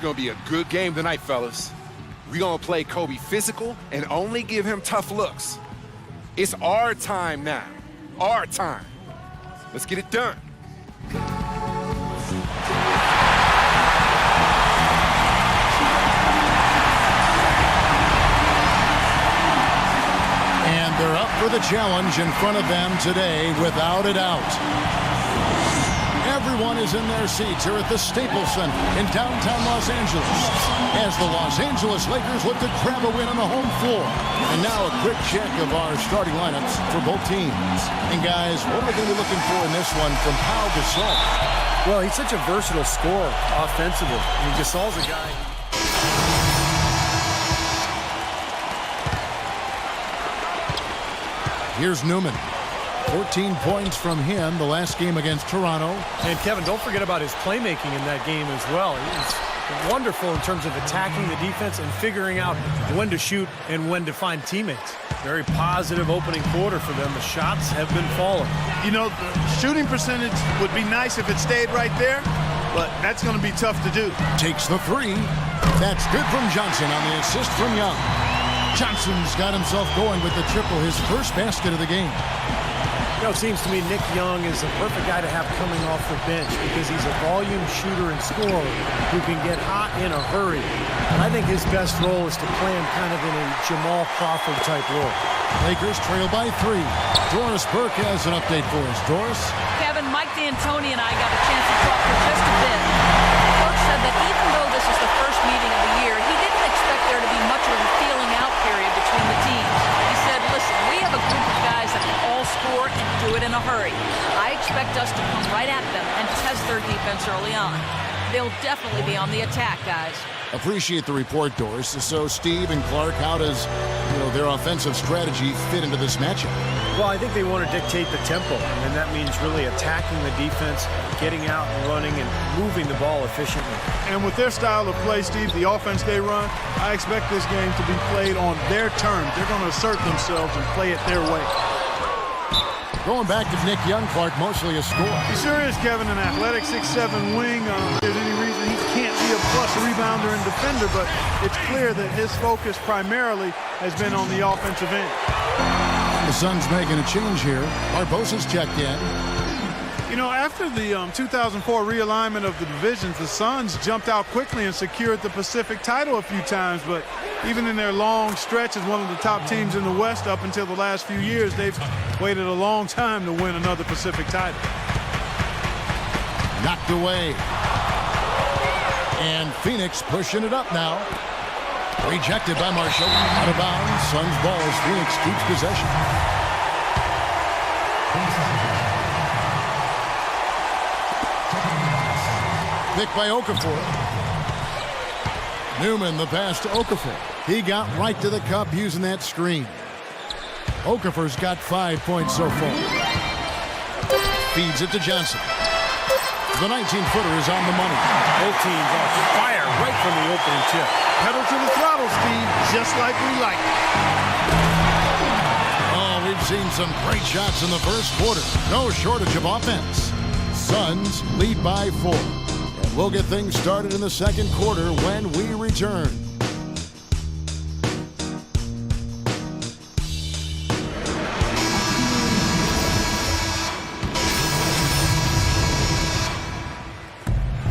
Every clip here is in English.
going to be a good game tonight, fellas. We're going to play Kobe physical and only give him tough looks. It's our time now. Our time. Let's get it done. And they're up for the challenge in front of them today, without a doubt. Everyone is in their seats here at the Staples Center in downtown Los Angeles as the Los Angeles Lakers look to grab a win on the home floor. And now a quick check of our starting lineups for both teams. And guys, what are we going to be looking for in this one from Pau Gasol? Well, he's such a versatile scorer offensively. I mean, Gasol's a guy. Here's Newman. 14 points from him the last game against Toronto. And Kevin, don't forget about his playmaking in that game as well. He's wonderful in terms of attacking the defense and figuring out when to shoot and when to find teammates. Very positive opening quarter for them. The shots have been falling. You know, the shooting percentage would be nice if it stayed right there, but that's going to be tough to do. Takes the three. That's good from Johnson on the assist from Young. Johnson's got himself going with the triple, his first basket of the game. You know, it seems to me Nick Young is the perfect guy to have coming off the bench because he's a volume shooter and scorer who can get hot in a hurry. And I think his best role is to play him kind of in a Jamal Crawford type role. Lakers trail by 3. Doris Burke has an update for us. Doris? Kevin, Mike D'Antoni and I got a chance to talk for just a bit. Burke said that even though this is the first meeting of the year, he didn't expect there to be much of a feeling out period between the teams. He said, listen, we have a group of guys that can all score and do it in a hurry. I expect us to come right at them and test their defense early on. They'll definitely be on the attack, guys. Appreciate the report, Doris. So, Steve and Clark, how does their offensive strategy fit into this matchup? Well, I think they want to dictate the tempo, and that means really attacking the defense, getting out and running, and moving the ball efficiently. And with their style of play, Steve, the offense they run, I expect this game to be played on their terms. They're going to assert themselves and play it their way. Going back to Nick Young, Clark, mostly a score. He sure is, Kevin, an athletic 6'7" wing. If there's any reason he can't be a plus rebounder and defender, but it's clear that his focus primarily has been on the offensive end. The Suns making a change here. Barbosa's checked in. You know, after the 2004 realignment of the divisions, the Suns jumped out quickly and secured the Pacific title a few times, but even in their long stretch as one of the top teams in the West up until the last few years, they've waited a long time to win another Pacific title. Knocked away. And Phoenix pushing it up now. Rejected by Marshall. Out of bounds. Suns ball as Phoenix keeps possession. Pick by Okafor. Newman, the pass to Okafor. He got right to the cup using that screen. Okafor's got 5 points so far. Feeds it to Johnson. The 19-footer is on the money. Both teams on fire right from the opening tip. Pedal to the throttle, Steve, just like we like it. Oh, we've seen some great shots in the first quarter. No shortage of offense. Suns lead by 4. And we'll get things started in the second quarter when we return.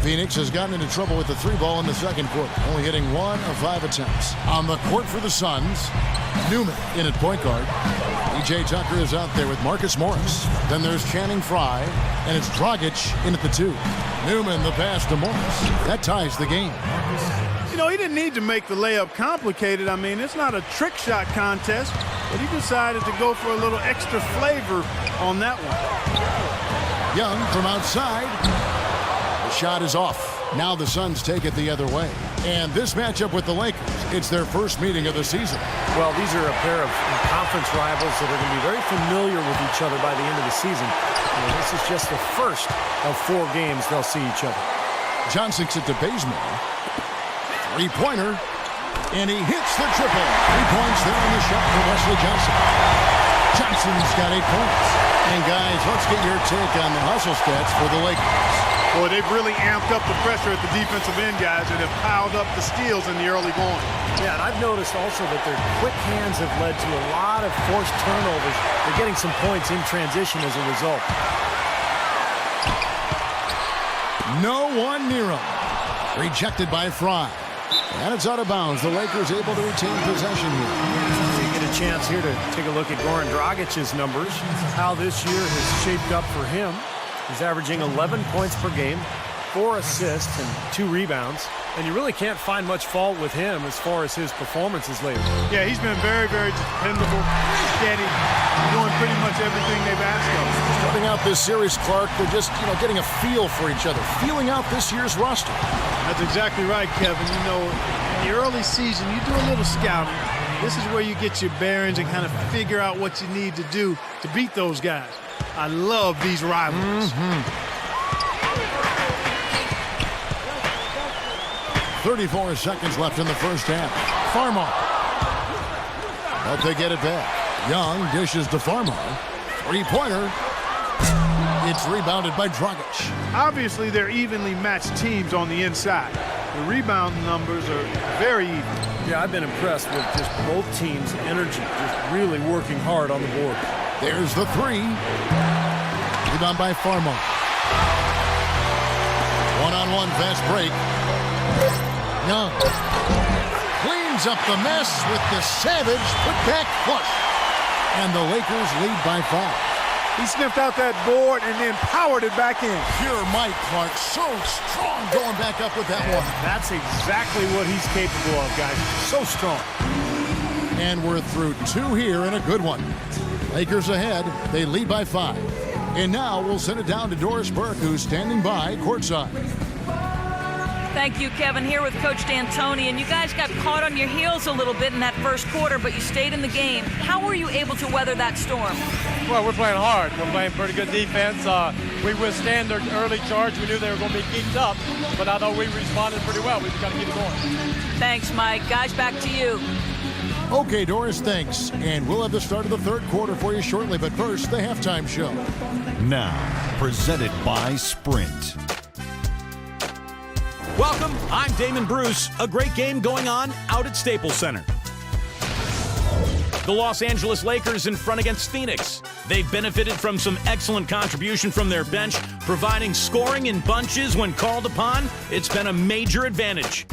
Phoenix has gotten into trouble with the 3-ball in the second quarter, only hitting 1 of 5 attempts. On the court for the Suns, Newman in at point guard. P.J. Tucker is out there with Marcus Morris. Then there's Channing Frye, and it's Dragic in at the 2. Newman, the pass to Morris. That ties the game. You know, he didn't need to make the layup complicated. I mean, it's not a trick shot contest, but he decided to go for a little extra flavor on that one. Young from outside. Shot is off. Now the Suns take it the other way. And this matchup with the Lakers, it's their first meeting of the season. Well, these are a pair of conference rivals that are going to be very familiar with each other by the end of the season. And this is just the first of 4 games they'll see each other. Johnson it to Bazemore. 3-pointer. And he hits the triple. 3 points there on the shot for Wesley Johnson. Johnson's got 8 points. And guys, let's get your take on the hustle stats for the Lakers. Boy, they've really amped up the pressure at the defensive end, guys, and have piled up the steals in the early going. Yeah, and I've noticed also that their quick hands have led to a lot of forced turnovers. They're getting some points in transition as a result. No one near him. Rejected by Fry. And it's out of bounds. The Lakers able to retain possession here. You get a chance here to take a look at Goran Dragic's numbers, how this year has shaped up for him. He's averaging 11 points per game, 4 assists, and 2 rebounds. And you really can't find much fault with him as far as his performances lately. Yeah, he's been very, very dependable, steady, doing pretty much everything they've asked of him. Starting out this series, Clark, they're just, getting a feel for each other, feeling out this year's roster. That's exactly right, Kevin. You know, in the early season, you do a little scouting. This is where you get your bearings and kind of figure out what you need to do to beat those guys. I love these rivalries. 34 seconds left in the first half. Farmar. But they get it back. Young dishes to Farmar. Three-pointer. It's rebounded by Dragic. Obviously, they're evenly matched teams on the inside. The rebound numbers are very even. Yeah, I've been impressed with just both teams' energy, just really working hard on the board. There's the three. Rebound by Farmar. One-on-one fast break. Young cleans up the mess with the savage put-back flush. And the Lakers lead by 5. He sniffed out that board and then powered it back in. Pure Mike Clark, so strong going back up with that one. That's exactly what he's capable of, guys. So strong. And we're through 2 here and a good one. Lakers ahead. They lead by 5. And now we'll send it down to Doris Burke, who's standing by courtside. Thank you, Kevin. Here with Coach D'Antoni, and you guys got caught on your heels a little bit in that first quarter, but you stayed in the game. How were you able to weather that storm? Well, we're playing hard. We're playing pretty good defense. We withstand their early charge. We knew they were going to be geeked up, but I thought we responded pretty well. We just got to keep it going. Thanks, Mike. Guys, back to you. Okay, Doris, thanks. And we'll have the start of the third quarter for you shortly, but first, the halftime show. Now, presented by Sprint. Welcome, I'm Damon Bruce. A great game going on out at Staples Center. The Los Angeles Lakers in front against Phoenix. They've benefited from some excellent contribution from their bench, providing scoring in bunches when called upon. It's been a major advantage.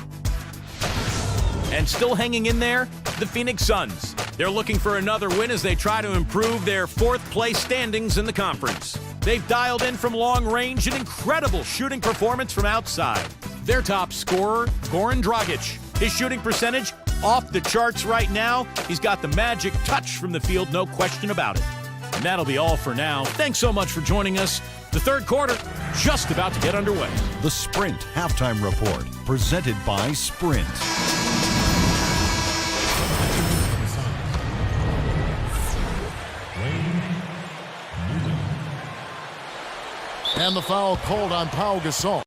And still hanging in there, the Phoenix Suns. They're looking for another win as they try to improve their 4th place standings in the conference. They've dialed in from long range an incredible shooting performance from outside. Their top scorer, Goran Dragic. His shooting percentage off the charts right now. He's got the magic touch from the field, no question about it. And that'll be all for now. Thanks so much for joining us. The third quarter just about to get underway. The Sprint Halftime Report, presented by Sprint. And the foul called on Pau Gasol.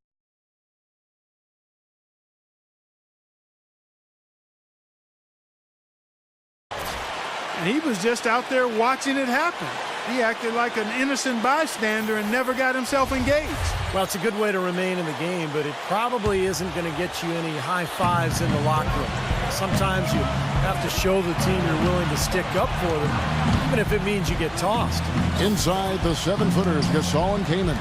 And he was just out there watching it happen. He acted like an innocent bystander and never got himself engaged. Well, it's a good way to remain in the game, but it probably isn't going to get you any high fives in the locker room. Sometimes you have to show the team you're willing to stick up for them, even if it means you get tossed. Inside the 7-footers, Gasol and Kaman.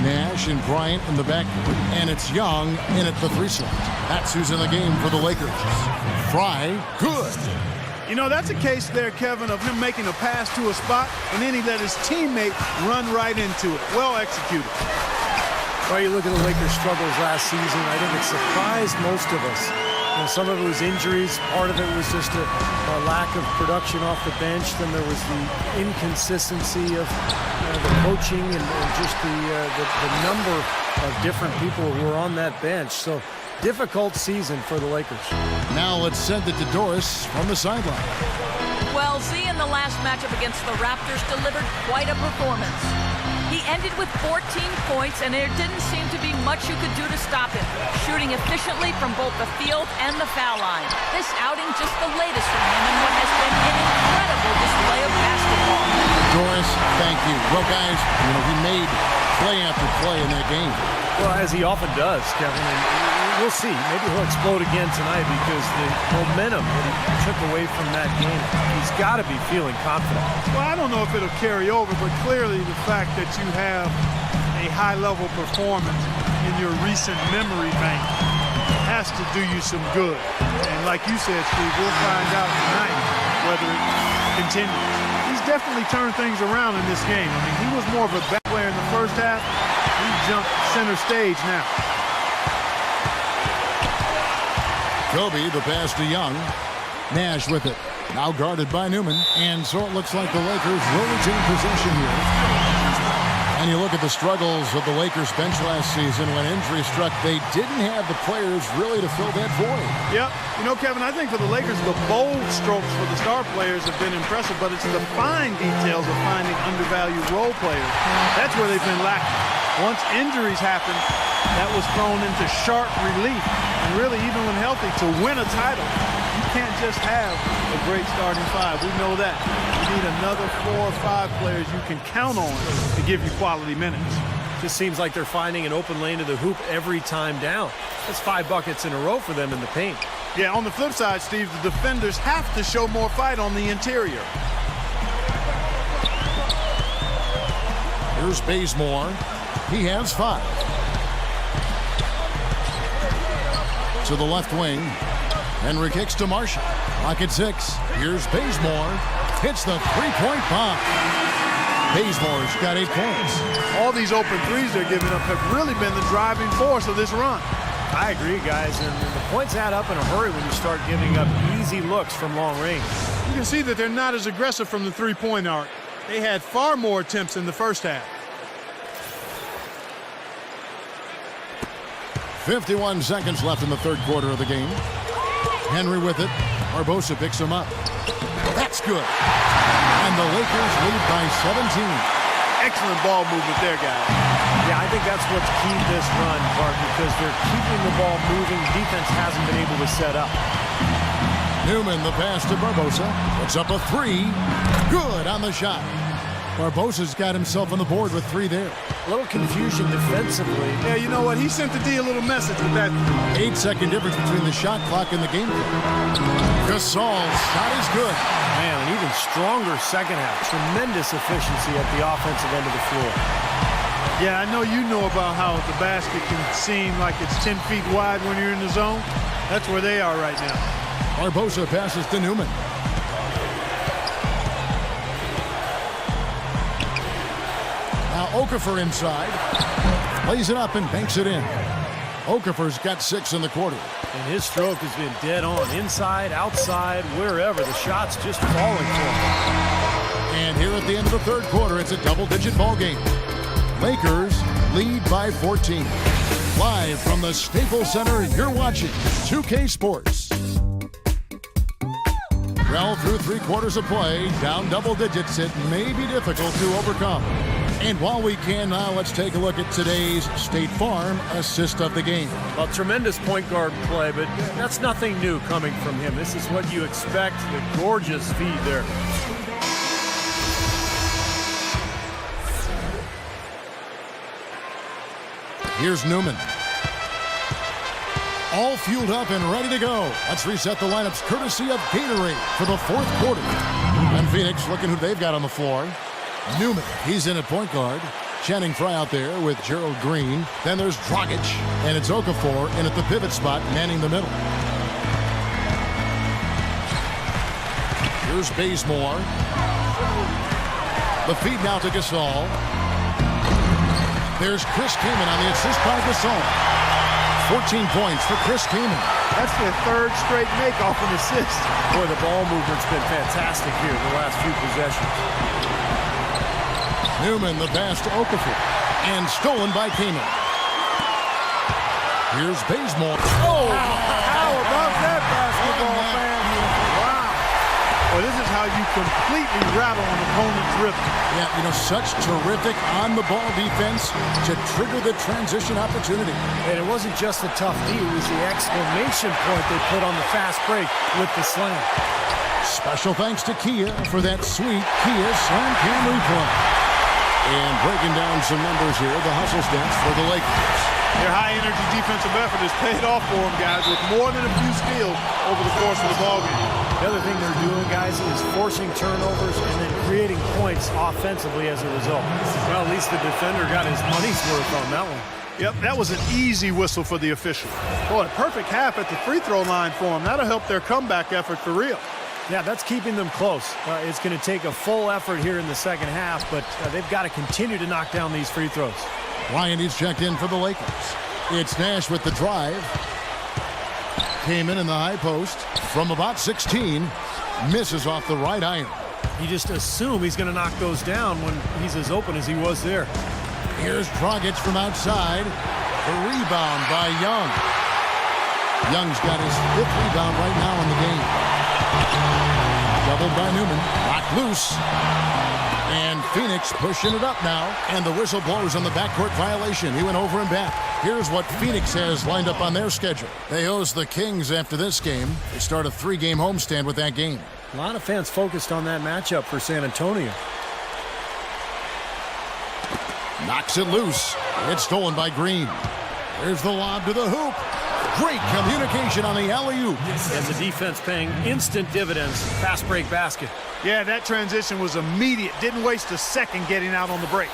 Nash and Bryant in the backcourt, and it's Young in at the 3 slot. That's who's in the game for the Lakers. Fry, good. You know, that's a case there, Kevin, of him making a pass to a spot, and then he let his teammate run right into it. Well executed. Well, you look at the Lakers' struggles last season. I think it surprised most of us. You know, some of it was injuries. Part of it was just a lack of production off the bench. Then there was the inconsistency of the coaching and just the number of different people who were on that bench. So, difficult season for the Lakers. Now let's send it to Doris from the sideline. Well, Z in the last matchup against the Raptors delivered quite a performance. He ended with 14 points, and there didn't seem to be much you could do to stop him, shooting efficiently from both the field and the foul line. This outing just the latest from him in what has been an incredible display of basketball. Doris, thank you. Well, guys, he made play after play in that game. Well, as he often does, Kevin, and we'll see. Maybe he'll explode again tonight because the momentum that he took away from that game, he's got to be feeling confident. Well, I don't know if it'll carry over, but clearly the fact that you have a high-level performance in your recent memory bank has to do you some good. And like you said, Steve, we'll find out tonight whether it continues. He's definitely turned things around in this game. I mean, he was more of a back player in the first half. He jumped center stage now. Kobe, the pass to Young. Nash with it. Now guarded by Newman. And so it looks like the Lakers will retain possession here. And you look at the struggles of the Lakers bench last season when injury struck. They didn't have the players really to fill that void. Yep. You know, Kevin, I think for the Lakers, the bold strokes for the star players have been impressive, but it's the fine details of finding undervalued role players. That's where they've been lacking. Once injuries happened, that was thrown into sharp relief. And really, even when healthy, to win a title, you can't just have a great starting five. We know that. You need another 4 or 5 players you can count on to give you quality minutes. Just seems like they're finding an open lane to the hoop every time down. That's 5 buckets in a row for them in the paint. Yeah, on the flip side, Steve, the defenders have to show more fight on the interior. Here's Bazemore. He has 5. To the left wing. Henry kicks to Marshall. Clock at 6. Here's Bazemore. Hits the three-point bomb. Bazemore's got 8 points. All these open threes they're giving up have really been the driving force of this run. I agree, guys, and the points add up in a hurry when you start giving up easy looks from long range. You can see that they're not as aggressive from the three-point arc. They had far more attempts in the first half. 51 seconds left in the third quarter of the game. Henry with it. Barbosa picks him up. That's good. And the Lakers lead by 17. Excellent ball movement there, guys. Yeah, I think that's what's keyed this run, Bart, because they're keeping the ball moving. Defense hasn't been able to set up. Newman, the pass to Barbosa. Puts up a 3. Good on the shot. Barbosa's got himself on the board with 3 there. A little confusion defensively. Yeah, you know what? He sent the D a little message with that. 8-second difference between the shot clock and the game clock. Gasol's shot is good. Man, an even stronger second half. Tremendous efficiency at the offensive end of the floor. Yeah, I know you know about how the basket can seem like it's 10 feet wide when you're in the zone. That's where they are right now. Barbosa passes to Newman. Now Okafor inside. Lays it up and banks it in. Okafor's got 6 in the quarter. And his stroke has been dead on. Inside, outside, wherever. The shot's just falling for him. And here at the end of the third quarter, it's a double-digit ball game. Lakers lead by 14. Live from the Staples Center, you're watching 2K Sports. Well, through 3 quarters of play, down double digits, it may be difficult to overcome. And while we can now, let's take a look at today's State Farm assist of the game. Well, tremendous point guard play, but that's nothing new coming from him. This is what you expect. The gorgeous feed there. Here's Newman. All fueled up and ready to go. Let's reset the lineups courtesy of Gatorade for the fourth quarter. And Phoenix looking who they've got on the floor. Newman, he's in at point guard. Channing Frye out there with Gerald Green. Then there's Dragic, and it's Okafor in at the pivot spot, manning the middle. Here's Bazemore. The feed now to Gasol. There's Chris Kaman on the assist by Gasol. 14 points for Chris Kaman. That's their third straight make off an assist. Boy, the ball movement's been fantastic here the last few possessions. Newman, the pass to Okafor, and stolen by Kaman. Here's Bazemore. Oh, how about that basketball, man? Wow. Well, this is how you completely rattle an opponent's rhythm. Yeah, you know, such terrific on-the-ball defense to trigger the transition opportunity. And it wasn't just the tough D, it was the exclamation point they put on the fast break with the slam. Special thanks to Kia for that sweet Kia Slam Cam replay. And breaking down some numbers here, the hustle stats for the Lakers. Their high-energy defensive effort has paid off for them, guys, with more than a few steals over the course of the ballgame. The other thing they're doing, guys, is forcing turnovers and then creating points offensively as a result. Well, at least the defender got his money's worth on that one. Yep, that was an easy whistle for the official. Boy, perfect half at the free throw line for them. That'll help their comeback effort for real. Yeah, that's keeping them close. It's going to take a full effort here in the second half, but they've got to continue to knock down these free throws. Ryan, he's checked in for the Lakers. It's Nash with the drive. Came in the high post from about 16. Misses off the right iron. You just assume he's going to knock those down when he's as open as he was there. Here's Dragic from outside. The rebound by Young. Young's got his 5th rebound right now in the game. Doubled by Newman. Knocked loose. And Phoenix pushing it up now. And the whistle blows on the backcourt violation. He went over and back. Here's what Phoenix has lined up on their schedule. They host the Kings after this game. They start a 3-game homestand with that game. A lot of fans focused on that matchup for San Antonio. Knocks it loose. It's stolen by Green. There's the lob to the hoop. Great communication on the alley-oop. And the defense paying instant dividends. Fast break basket. Yeah, that transition was immediate. Didn't waste a second getting out on the break.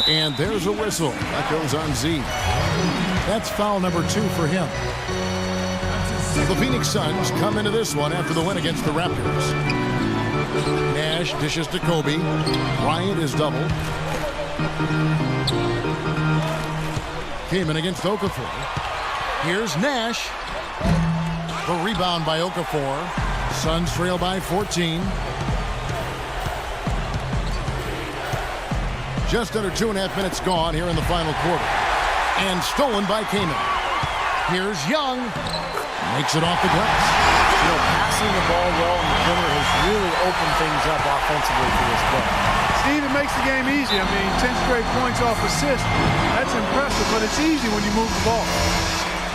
And there's a whistle. That goes on Z. That's foul number 2 for him. The Phoenix Suns come into this one after the win against the Raptors. Nash dishes to Kobe. Bryant is doubled. Came in against Okafor. Here's Nash. The rebound by Okafor. Suns trail by 14. Just under 2.5 minutes gone here in the final quarter. And stolen by Kaman. Here's Young. Makes it off the glass. You know, passing the ball well in the perimeter has really opened things up offensively for this club. Steve, it makes the game easy. I mean, 10 straight points off assist. That's impressive, but it's easy when you move the ball.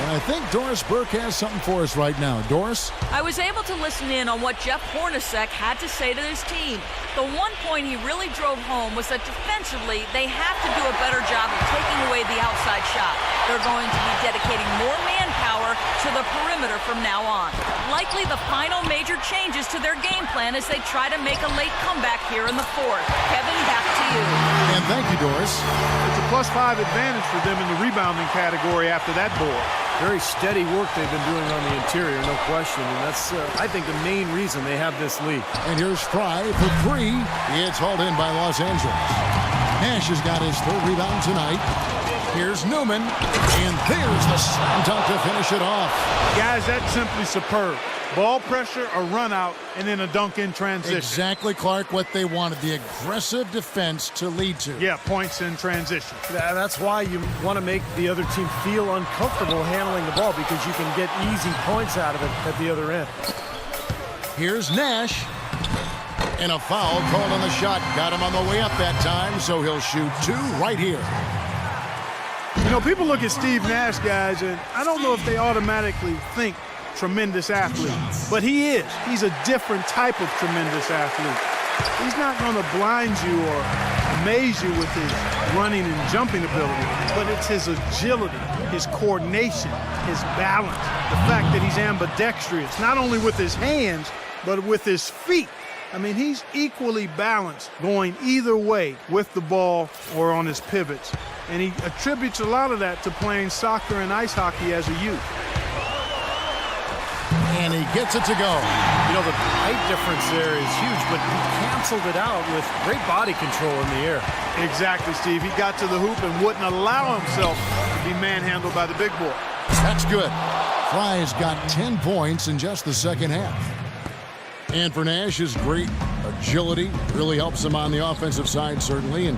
And I think Doris Burke has something for us right now. Doris? I was able to listen in on what Jeff Hornacek had to say to his team. The one point he really drove home was that defensively, they have to do a better job of taking away the outside shot. They're going to be dedicating more manpower to the perimeter from now on. Likely the final major changes to their game plan as they try to make a late comeback here in the fourth. Kevin, back to you. And thank you, Doris. It's a +5 advantage for them in the rebounding category after that board. Very steady work they've been doing on the interior, no question. And that's, I think, the main reason they have this lead. And here's Fry for 3. It's hauled in by Los Angeles. Nash has got his 3rd rebound tonight. Here's Newman. And there's the slam dunk to finish it off. Guys, that's simply superb. Ball pressure, a run out, and then a dunk in transition. Exactly, Clark, what they wanted. The aggressive defense to lead to. Yeah, points in transition. That's why you want to make the other team feel uncomfortable handling the ball, because you can get easy points out of it at the other end. Here's Nash. And a foul called on the shot. Got him on the way up that time, so he'll shoot 2 right here. You know, people look at Steve Nash, guys, and I don't know if they automatically think tremendous athlete, but he is. He's a different type of tremendous athlete. He's not going to blind you or amaze you with his running and jumping ability, but it's his agility, his coordination, his balance, the fact that he's ambidextrous, not only with his hands, but with his feet. I mean, he's equally balanced going either way with the ball or on his pivots. And he attributes a lot of that to playing soccer and ice hockey as a youth. And he gets it to go. You know, the height difference there is huge, but he canceled it out with great body control in the air. Exactly, Steve. He got to the hoop and wouldn't allow himself to be manhandled by the big boy. That's good. Fry's got 10 points in just the second half. And for Nash, his great agility really helps him on the offensive side, certainly, and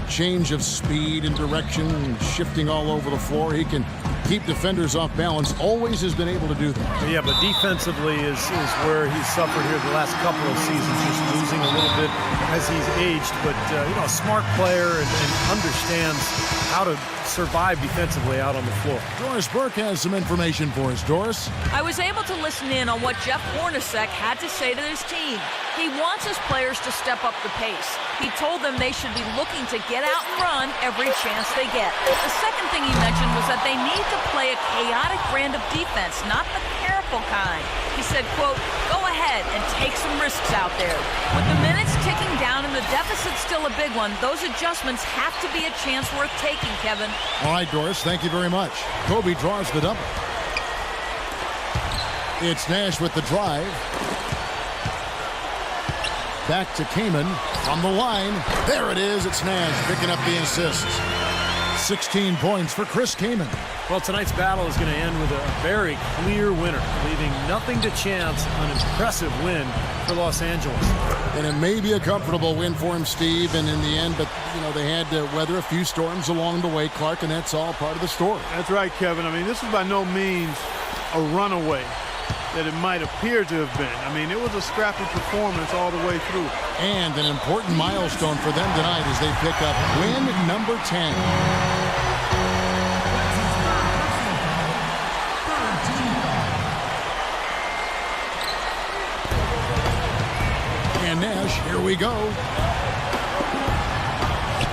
change of speed and direction, and shifting all over the floor. He can keep defenders off balance, always has been able to do that. Yeah, but defensively is where he's suffered here the last couple of seasons, just losing a little bit as he's aged. But, a smart player and understands how to survive defensively out on the floor. Doris Burke has some information for us. Doris? I was able to listen in on what Jeff Hornacek had to say to his team. He wants his players to step up the pace. He told them they should be looking to get out and run every chance they get. The second thing he mentioned was that they need to play a chaotic brand of defense, not the careful kind. He said, quote, go ahead and take some risks out there. With the minutes ticking down and the deficit still a big one, those adjustments have to be a chance worth taking, Kevin. All right, Doris, thank you very much. Kobe draws the double. It's Nash with the drive. Back to Kaman from the line. There it is. It's Nash picking up the assist. 16 points for Chris Kaman. Well, tonight's battle is going to end with a very clear winner, leaving nothing to chance. An impressive win for Los Angeles. And it may be a comfortable win for him, Steve, and in the end, but, they had to weather a few storms along the way, Clark, and that's all part of the story. That's right, Kevin. I mean, this is by no means a runaway that it might appear to have been. I mean, it was a scrappy performance all the way through. And an important milestone for them tonight as they pick up win number 10. And Nash, here we go.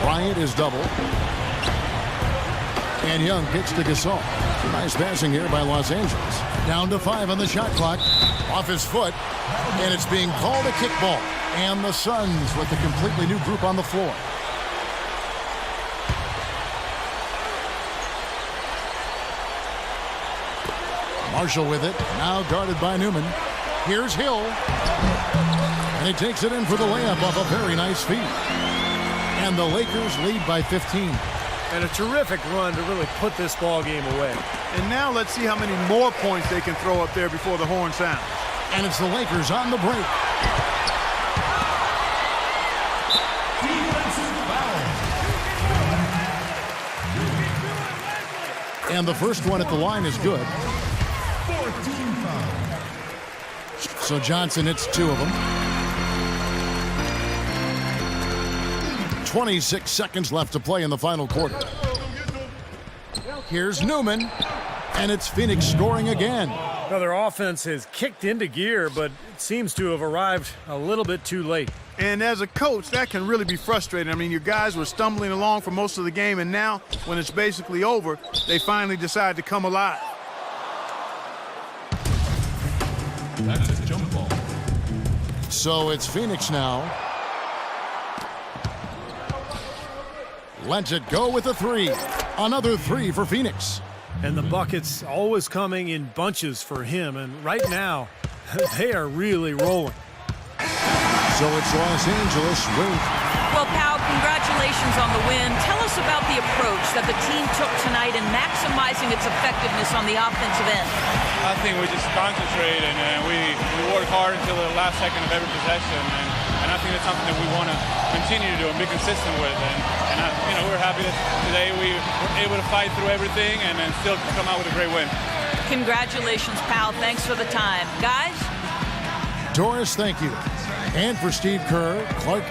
Bryant is double. And Young kicks to Gasol. Nice passing here by Los Angeles. Down to 5 on the shot clock. Off his foot. And it's being called a kickball. And the Suns with a completely new group on the floor. Marshall with it. Now guarded by Newman. Here's Hill. And he takes it in for the layup off a very nice feed. And the Lakers lead by 15. And a terrific run to really put this ball game away. And now let's see how many more points they can throw up there before the horn sounds. And it's the Lakers on the break. And the first one at the line is good. So Johnson hits 2 of them. 26 seconds left to play in the final quarter. Here's Newman, and it's Phoenix scoring again. Now their offense has kicked into gear, but it seems to have arrived a little bit too late. And as a coach, that can really be frustrating. I mean, your guys were stumbling along for most of the game, and now, when it's basically over, they finally decide to come alive. That is a jump ball. So it's Phoenix now. Lets it go with a 3. Another 3 for Phoenix. And the buckets always coming in bunches for him. And right now, they are really rolling. So it's Los Angeles with. Well, Pau, congratulations on the win. Tell us about the approach that the team took tonight in maximizing its effectiveness on the offensive end. I think we just concentrate and we work hard until the last second of every possession. And I think that's something that we want to continue to do and be consistent with. And we're happy that today we were able to fight through everything and then still come out with a great win. Congratulations, pal. Thanks for the time. Guys? Doris, thank you. And for Steve Kerr, Clark